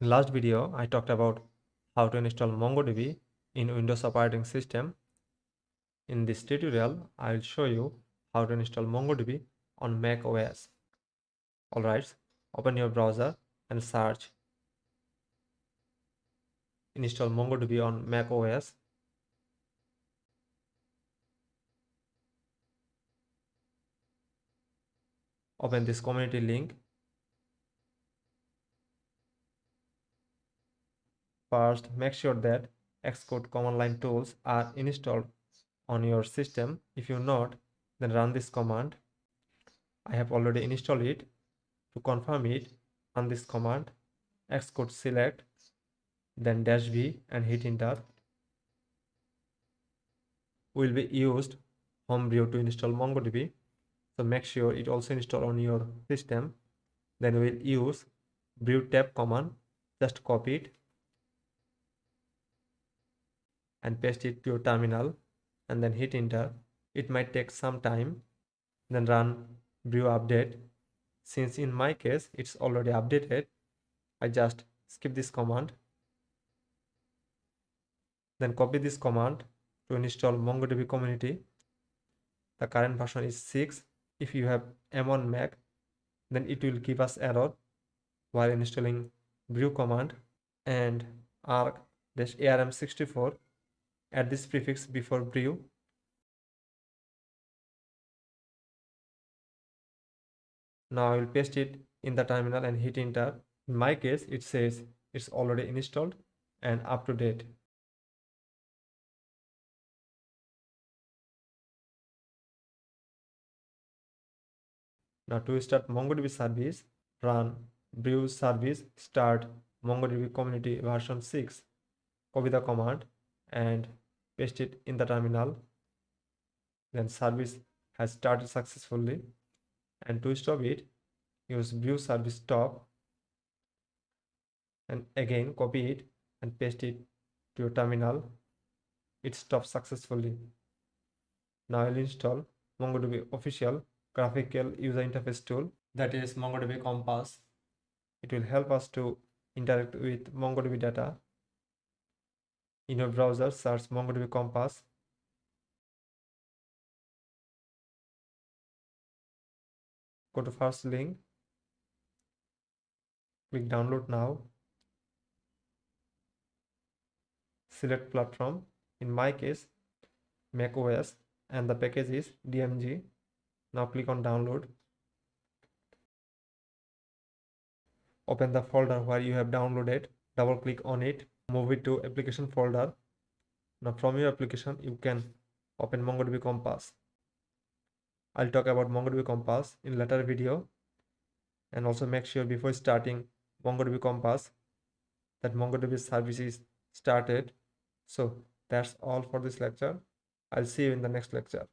In last video, I talked about how to install MongoDB in Windows operating system. In this tutorial, I will show you how to install MongoDB on macOS. Alright, open your browser and search install MongoDB on macOS. Open this community link. First, make sure that Xcode command line tools are installed on your system. If you're not, then run this command. I have already installed it. To confirm it, run this command Xcode select, then -v and hit enter. Will be used Homebrew to install MongoDB. So make sure it also install on your system. Then we'll use brew tab command. Just copy it and paste it to your terminal and then hit enter. It might take some time. Then run brew update. Since in my case it's already updated, I just skip this command. Then copy this command to install MongoDB community. The current version is 6. If you have M1 Mac, then it will give us error while installing brew command, and arc-arm64, add this prefix before brew. Now I will paste it in the terminal and hit enter. In my case, it says it's already installed and up to date. Now to start MongoDB service, run brew service start MongoDB community version 6. Copy the command and paste it in the terminal. Then service has started successfully. And to stop it, use brew service stop and again copy it and paste it to your terminal. It stops successfully. Now I'll install MongoDB official graphical user interface tool, that is MongoDB Compass. It will help us to interact with MongoDB data. In your browser, search MongoDB Compass. Go to first link, click download now, select platform, in my case macOS, and the package is DMG. Now click on download. Open the folder where you have downloaded, double click on it, move it to application folder. Now from your application you can open MongoDB Compass. I'll talk about MongoDB Compass in later video, and also make sure before starting MongoDB Compass that MongoDB service is started. So that's all for this lecture. I'll see you in the next lecture.